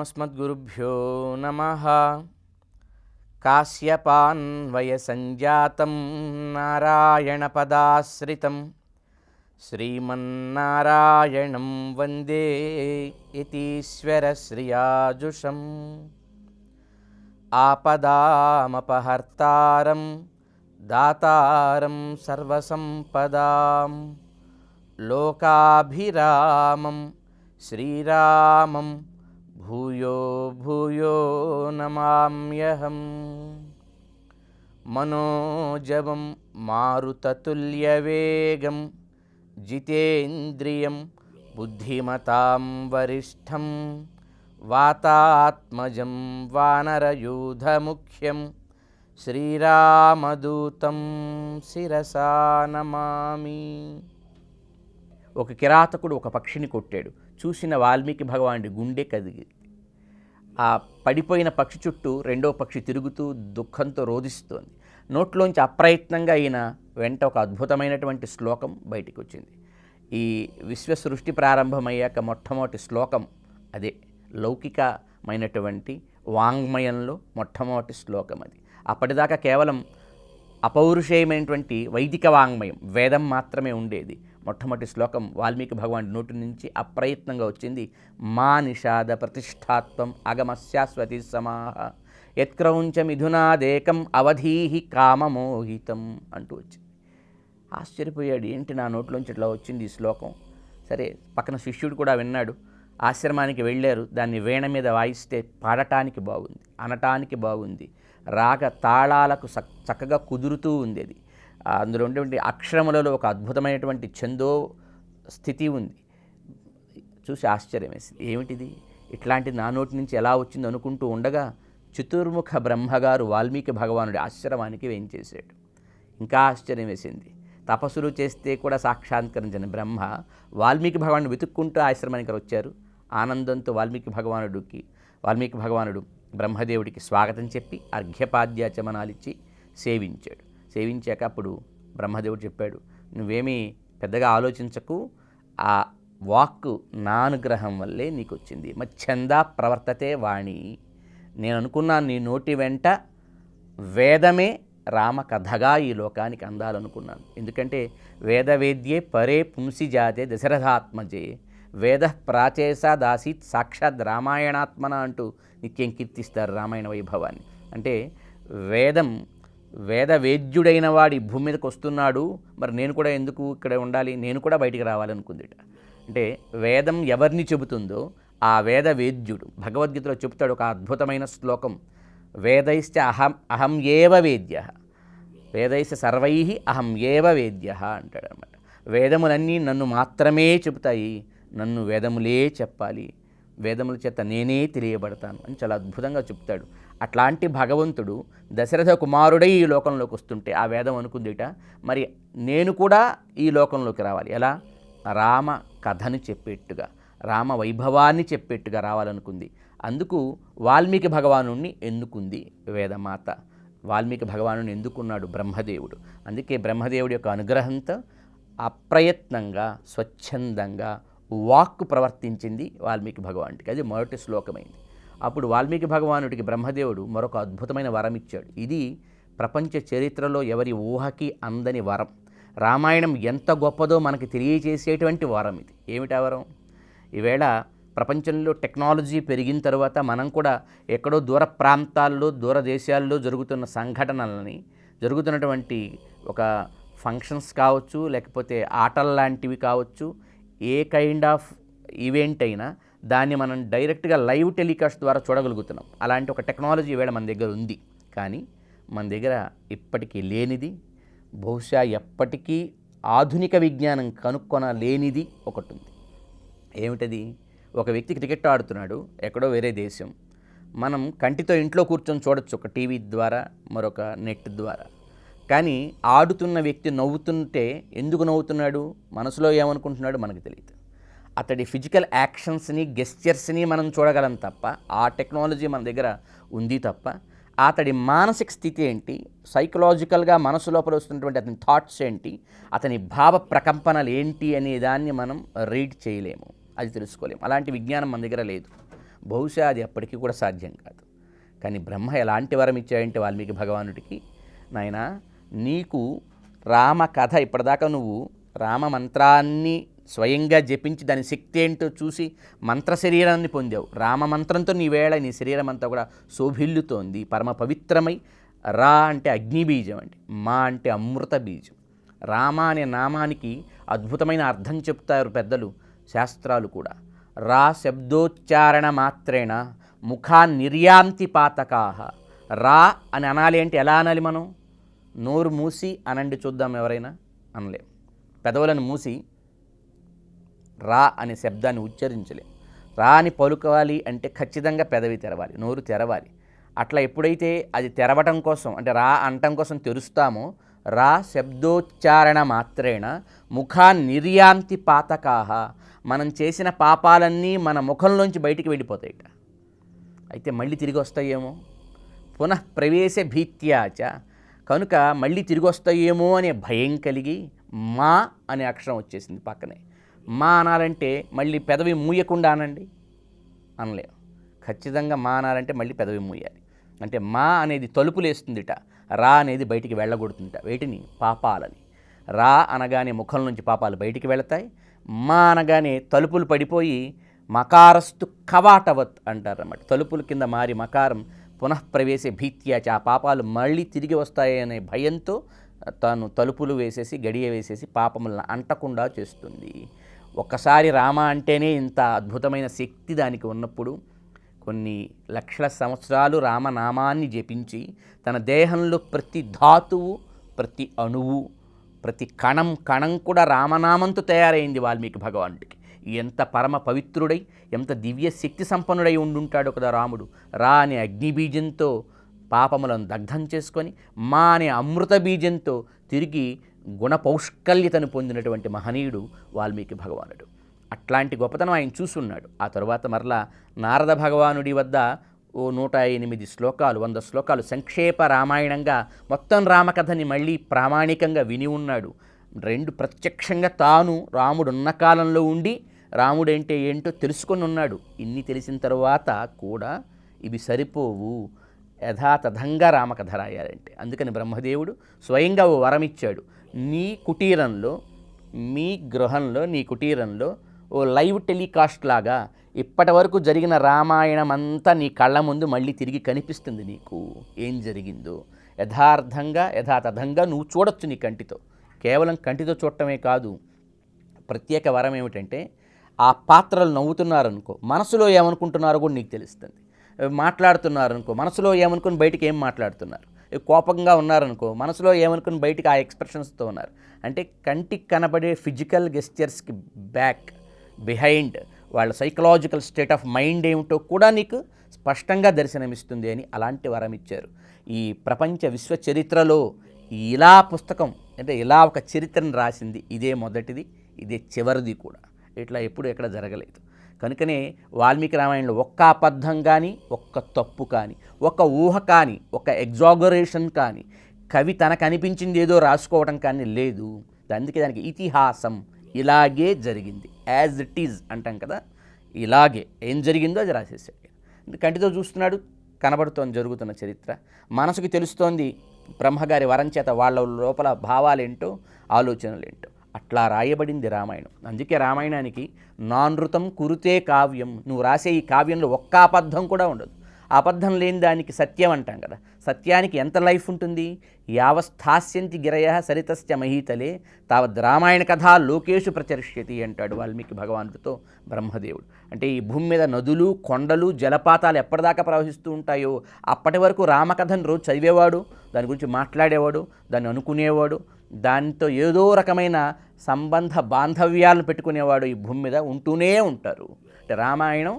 अस्मद्गुरुभ्यो नमः। काश्यपान्वयसञ्जातं नारायणपदाश्रितं श्रीमन्नारायणं वन्दे यतीश्वरश्रियाजुषम्। आपदामपहर्तारं दातारं सर्वसम्पदां लोकाभिरामं श्रीरामं भूयो भूयो नमाम्यहम्। मनोजवं मारुततुल्यवेगं जितेन्द्रियं बुद्धिमतां वरिष्ठं वातात्मजं वानरयूथमुख्यं శ్రీరామదూతం శిరసా నమామి. ఒక కిరాతకుడు ఒక పక్షిని కొట్టాడు. చూసిన వాల్మీకి భగవానుడి గుండె కదిగింది. ఆ పడిపోయిన పక్షి చుట్టూ రెండో పక్షి తిరుగుతూ దుఃఖంతో రోదిస్తోంది. నోట్లోంచి అప్రయత్నంగా అయిన వెంట ఒక అద్భుతమైనటువంటి శ్లోకం బయటికి వచ్చింది. ఈ విశ్వ సృష్టి ప్రారంభమయ్యాక మొట్టమొదటి శ్లోకం అదే. లౌకికమైనటువంటి వాంగ్మయంలో మొట్టమొదటి శ్లోకం అది. అప్పటిదాకా కేవలం అపౌరుషేయమైనటువంటి వైదిక వాంగ్మయం, వేదం మాత్రమే ఉండేది. మొట్టమొదటి శ్లోకం వాల్మీకి భగవానుడి నోటి నుంచి అప్రయత్నంగా వచ్చింది. మా నిషాద ప్రతిష్టాత్వం అగమశాశ్వతి సమాహ యత్క్రౌంచ మిథునాదేకం అవధీహి కామమోహితం అంటూ వచ్చింది. ఆశ్చర్యపోయాడు, ఏంటి నా నోట్లోంచి ఇట్లా వచ్చింది ఈ శ్లోకం. సరే, పక్కన శిష్యుడు కూడా విన్నాడు. ఆశ్రమానికి వెళ్ళారు. దాన్ని వీణ మీద వాయిస్తే పాడటానికి బాగుంది, అనటానికి బాగుంది, రాగ తాళాలకు చక్కగా కుదురుతూ ఉంది. అది అందులో ఉండేటువంటి అక్షరములలో ఒక అద్భుతమైనటువంటి ఛందో స్థితి ఉంది. చూసి ఆశ్చర్యం వేసింది. ఏమిటిది, ఇట్లాంటిది నా నోటి నుంచి ఎలా వచ్చింది అనుకుంటూ ఉండగా చతుర్ముఖ బ్రహ్మగారు వాల్మీకి భగవానుడి ఆశ్రమానికి వేయించేశాడు. ఇంకా ఆశ్చర్యం వేసింది. తపస్సులు చేస్తే కూడా సాక్షాత్కరించిన బ్రహ్మ వాల్మీకి భగవానుడు వెతుక్కుంటూ ఆశ్రమానికి వచ్చారు. ఆనందంతో వాల్మీకి భగవానుడు బ్రహ్మదేవుడికి స్వాగతం చెప్పి అర్ఘ్యపాద్యాచమనాలిచ్చి సేవించాడు. సేవించాక అప్పుడు బ్రహ్మదేవుడు చెప్పాడు, నువ్వేమీ పెద్దగా ఆలోచించకు, ఆ వాక్కు నా అనుగ్రహం వల్లే నీకు వచ్చింది. మచ్ఛందా ప్రవర్తతే వాణి. నేను అనుకున్నాను నీ నోటి వెంట వేదమే రామకథగా ఈ లోకానికి అందాలనుకున్నాను. ఎందుకంటే వేదవేద్యే పరే పుంసి జాతే దశరథాత్మజే వేద ప్రాచేసా దాసీత్ సాక్షాత్ రామాయణాత్మన అంటూ నిత్యం కీర్తిస్తారు రామాయణ వైభవాన్ని. అంటే వేదవేద్యుడైన వాడి భూమి మీదకి వస్తున్నాడు, మరి నేను కూడా ఎందుకు ఇక్కడ ఉండాలి, నేను కూడా బయటికి రావాలనుకుందిట. అంటే వేదం ఎవరిని చెబుతుందో ఆ వేదవేద్యుడు భగవద్గీతలో చెబుతాడు ఒక అద్భుతమైన శ్లోకం. వేదైశ్చ అహం ఏవ వేద్య, వేదైశ్చ సర్వై అహం ఏవ వేద్య అంటాడు అన్నమాట. వేదములన్నీ నన్ను మాత్రమే చెబుతాయి, నన్ను వేదములే చెప్పాలి, వేదముల చేత నేనే తెలియబడతాను అని చాలా అద్భుతంగా చెప్తాడు. అట్లాంటి భగవంతుడు దశరథ కుమారుడై ఈ లోకంలోకి వస్తుంటే ఆ వేదం అనుకుందిట, మరి నేను కూడా ఈ లోకంలోకి రావాలి. ఎలా? రామ కథను చెప్పేట్టుగా, రామ వైభవాన్ని చెప్పేట్టుగా రావాలనుకుంది. అందుకు వాల్మీకి భగవానుణ్ణి ఎన్నుకుంది వేదమాత. వాల్మీకి భగవానుని ఎందుకున్నాడు బ్రహ్మదేవుడు. అందుకే బ్రహ్మదేవుడి యొక్క అనుగ్రహంతో అప్రయత్నంగా స్వచ్ఛందంగా వాక్కు ప్రవర్తించింది వాల్మీకి భగవానుడికి. అది మొదటి శ్లోకమైంది. అప్పుడు వాల్మీకి భగవానుడికి బ్రహ్మదేవుడు మరొక అద్భుతమైన వరం ఇచ్చాడు. ఇది ప్రపంచ చరిత్రలో ఎవరి ఊహకి అందని వరం. రామాయణం ఎంత గొప్పదో మనకి తెలియజేసేటువంటి వరం ఇది. ఏమిటా వరం? ఈవేళ ప్రపంచంలో టెక్నాలజీ పెరిగిన తర్వాత మనం కూడా ఎక్కడో దూర ప్రాంతాల్లో దూర దేశాల్లో జరుగుతున్న సంఘటనలని, జరుగుతున్నటువంటి ఒక ఫంక్షన్స్ కావచ్చు, లేకపోతే ఆటల లాంటివి కావచ్చు, ఏ కైండ్ ఆఫ్ ఈవెంట్ అయినా దాన్ని మనం డైరెక్ట్గా లైవ్ టెలికాస్ట్ ద్వారా చూడగలుగుతున్నాం. అలాంటి ఒక టెక్నాలజీ ఈవేళ మన దగ్గర ఉంది. కానీ మన దగ్గర ఇప్పటికీ లేనిది, బహుశా ఎప్పటికీ ఆధునిక విజ్ఞానం కనుక్కొనలేనిది ఒకటి ఉంది. ఏమిటది? ఒక వ్యక్తి క్రికెట్ ఆడుతున్నాడు ఎక్కడో వేరే దేశం. మనం కంటితో ఇంట్లో కూర్చొని చూడొచ్చు, ఒక టీవీ ద్వారా, మరొక నెట్ ద్వారా. కానీ ఆడుతున్న వ్యక్తి నవ్వుతుంటే ఎందుకు నవ్వుతున్నాడు, మనసులో ఏమనుకుంటున్నాడు మనకు తెలియదు. అతడి ఫిజికల్ యాక్షన్స్ని, గెస్చర్స్ని మనం చూడగలం తప్ప, ఆ టెక్నాలజీ మన దగ్గర ఉంది తప్ప, అతడి మానసిక స్థితి ఏంటి, సైకలాజికల్గా మనసు లోపల వస్తున్నటువంటి అతని థాట్స్ ఏంటి, అతని భావ ప్రకంపనలు ఏంటి అనే దాన్ని మనం రీడ్ చేయలేము, అది తెలుసుకోలేము. అలాంటి విజ్ఞానం మన దగ్గర లేదు. బహుశా అది అప్పటికీ కూడా సాధ్యం కాదు. కానీ బ్రహ్మ ఎలాంటి వరం ఇచ్చాయంటే వాల్మీకి భగవానుడికి, నాయన నీకు రామ కథ ఇప్పటిదాకా నువ్వు రామ మంత్రాన్ని స్వయంగా జపించి దాని శక్తి ఏంటో చూసి మంత్ర శరీరాన్ని పొందావు. రామ మంత్రంతో నీ వేళ నీ శరీరం అంతా కూడా శోభిల్లుతోంది, పరమ పవిత్రమై. రా అంటే అగ్నిబీజం అండి, మా అంటే అమృత బీజం. రామ అనే నామానికి అద్భుతమైన అర్థం చెప్తారు పెద్దలు, శాస్త్రాలు కూడా. రా శబ్దోచ్చారణ మాత్రేణ ముఖా నిర్యాంతి పాతకాహ. రా అని అనాలి అంటే ఎలా అనాలి? మనం నోరు మూసి అనండి చూద్దాం, ఎవరైనా అనలేం. పెదవులను మూసి రా అనే శబ్దాన్ని ఉచ్చరించలేం. రా అని పలుకోవాలి అంటే ఖచ్చితంగా పెదవి తెరవాలి, నోరు తెరవాలి. అట్లా ఎప్పుడైతే అది తెరవటం కోసం అంటే రా అనటం కోసం తెరుస్తామో, రా శబ్దోచ్చారణ మాత్రేణ ముఖా నిర్యాంతి పాతకాహ. మనం చేసిన పాపాలన్నీ మన ముఖంలోంచి బయటికి వెళ్ళిపోతాయిట. అయితే మళ్ళీ తిరిగి వస్తాయేమో, పునః ప్రవేశ భీత్యాచ. కనుక మళ్ళీ తిరిగి వస్తాయేమో అనే భయం కలిగి మా అనే అక్షరం వచ్చేసింది పక్కనే. మా అనాలంటే మళ్ళీ పెదవి మూయకుండా అనండి, అనలేం. ఖచ్చితంగా మా అనాలంటే మళ్ళీ పెదవి మూయాలి. అంటే మా అనేది తలుపులేస్తుందిట, రా అనేది బయటికి వెళ్ళగొడుతుందిట. వేటిని? పాపాలని. రా అనగానే ముఖం నుంచి పాపాలు బయటికి వెళతాయి, మా అనగానే తలుపులు పడిపోయి మకారస్తు కవాటవత్ అంటారన్నమాట. తలుపుల కింద మారి మకారం పునఃప్రవేశ భీత్యాచ, ఆ పాపాలు మళ్ళీ తిరిగి వస్తాయనే భయంతో తాను తలుపులు వేసేసి గడియ వేసేసి పాపములను అంటకుండా చేస్తుంది. ఒక్కసారి రామ అంటేనే ఇంత అద్భుతమైన శక్తి దానికి ఉన్నప్పుడు కొన్ని లక్షల సంవత్సరాలు రామనామాన్ని జపించి తన దేహంలో ప్రతి ధాతువు, ప్రతి అణువు, ప్రతి కణం కణం కూడా రామనామంతో తయారైంది వాల్మీకి భగవానుడికి. ఎంత పరమ పవిత్రుడై, ఎంత దివ్య శక్తి సంపన్నుడై ఉండుంటాడు కదా రాముడు. రా అనే అగ్నిబీజంతో పాపములను దగ్ధం చేసుకొని, మా అనే అమృత బీజంతో తిరిగి గుణపౌష్కల్యతను పొందినటువంటి మహనీయుడు వాల్మీకి భగవానుడు. అట్లాంటి గొప్పతనం ఆయన చూసున్నాడు. ఆ తర్వాత మరలా నారద భగవానుడి వద్ద ఓ 108 శ్లోకాలు, 100 శ్లోకాలు సంక్షేప రామాయణంగా మొత్తం రామకథని మళ్ళీ ప్రామాణికంగా విని ఉన్నాడు. 2 ప్రత్యక్షంగా తాను రాముడున్న కాలంలో ఉండి రాముడంటే ఏంటో తెలుసుకొని ఉన్నాడు. ఇన్ని తెలిసిన తర్వాత కూడా ఇవి సరిపోవు, యథాతథంగా రామకథ రాయాలంటే. అందుకని బ్రహ్మదేవుడు స్వయంగా ఓ వరం ఇచ్చాడు. నీ కుటీరంలో, మీ గృహంలో, నీ కుటీరంలో ఓ లైవ్ టెలికాస్ట్ లాగా ఇప్పటి వరకు జరిగిన రామాయణం అంతా నీ కళ్ళ ముందు మళ్ళీ తిరిగి కనిపిస్తుంది. నీకు ఏం జరిగిందో యథార్థంగా యథాతథంగా నువ్వు చూడొచ్చు నీ కంటితో. కేవలం కంటితో చూడటమే కాదు, ప్రత్యేక వరం ఏమిటంటే ఆ పాత్రలు నవ్వుతున్నారనుకో, మనసులో ఏమనుకుంటున్నారో కూడా నీకు తెలుస్తుంది. మాట్లాడుతున్నారనుకో, మనసులో ఏమనుకుని బయటికి ఏం మాట్లాడుతున్నారు. కోపంగా ఉన్నారనుకో, మనసులో ఏమనుకుని బయటికి ఆ ఎక్స్ప్రెషన్స్తో ఉన్నారు. అంటే కంటికి కనబడే ఫిజికల్ గెస్చర్స్కి బిహైండ్ వాళ్ళ సైకలాజికల్ స్టేట్ ఆఫ్ మైండ్ ఏమిటో కూడా నీకు స్పష్టంగా దర్శనమిస్తుంది అని అలాంటి వరం ఇచ్చారు. ఈ ప్రపంచ విశ్వ చరిత్రలో ఇలా పుస్తకం అంటే ఇలా ఒక చరిత్రను రాసింది ఇదే మొదటిది, ఇదే చివరిది కూడా. ఇట్లా ఎప్పుడు ఎక్కడ జరగలేదు. కనుకనే వాల్మీకి రామాయణంలో ఒక్క అబద్ధం కానీ, ఒక్క తప్పు కానీ, ఒక ఊహ కానీ, ఒక ఎగ్జాగరేషన్ కానీ, కవి తనకు అనిపించింది ఏదో రాసుకోవడం కానీ లేదు. అందుకే దానికి ఇతిహాసం, ఇలాగే జరిగింది, యాజ్ ఇట్ ఈజ్ అంటాం కదా, ఇలాగే ఏం జరిగిందో అది రాసేసాడు. కంటితో చూస్తున్నాడు, కనబడుతోంది జరుగుతున్న చరిత్ర, మనసుకి తెలుస్తోంది బ్రహ్మగారి వరం చేత వాళ్ళ లోపల భావాలేంటో, ఆలోచనలేంటో. అట్లా రాయబడింది రామాయణం. అందుకే రామాయణానికి నానృతం కురుతే కావ్యం. నువ్వు రాసే ఈ కావ్యంలో ఒక్క అబద్ధం కూడా ఉండదు. అబద్ధం లేని దానికి సత్యం అంటాం కదా, సత్యానికి ఎంత లైఫ్ ఉంటుంది? యావస్థాస్యంతి గిరయ సరితస్య మహీతలే తావద్ రామాయణ కథ లోకేషు ప్రచరిష్యతి అంటాడు వాల్మీకి భగవానుడితో బ్రహ్మదేవుడు. అంటే ఈ భూమి మీద నదులు, కొండలు, జలపాతాలు ఎప్పటిదాకా ప్రవహిస్తూ ఉంటాయో అప్పటి వరకు రామకథను రోజు చదివేవాడు, దాని గురించి మాట్లాడేవాడు, దాన్ని అనుకునేవాడు, దానితో ఏదో రకమైన సంబంధ బాంధవ్యాలను పెట్టుకునేవాడు ఈ భూమి మీద ఉంటూనే ఉంటారు. అంటే రామాయణం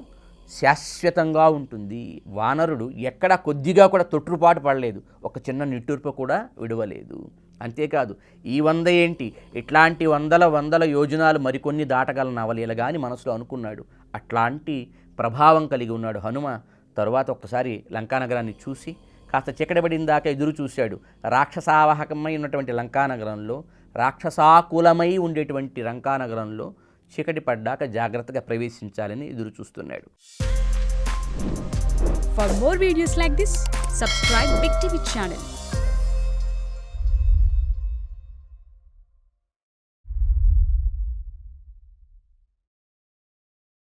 శాశ్వతంగా ఉంటుంది. వానరుడు ఎక్కడ కొద్దిగా కూడా తొట్టుపాటు పడలేదు, ఒక చిన్న నిట్టూర్పు కూడా విడవలేదు. అంతేకాదు ఈ 100 ఏంటి, ఇట్లాంటి వందల యోజనాలు మరికొన్ని దాటగల నవలీలుగా అని మనసులో అనుకున్నాడు. అట్లాంటి ప్రభావం కలిగి ఉన్నాడు హనుమ. తరువాత ఒక్కసారి లంకానగరాన్ని చూసి కాస్త చికటబడిన దాకా ఎదురు చూశాడు. రాక్షసావాహకమై ఉన్నటువంటి లంకానగరంలో, రాక్షసాకులమై ఉండేటువంటి లంకానగరంలో చీకటి పడ్డాక జాగ్రత్తగా ప్రవేశించాలని ఎదురు చూస్తున్నాడు. For more videos like this, subscribe Big TV channel.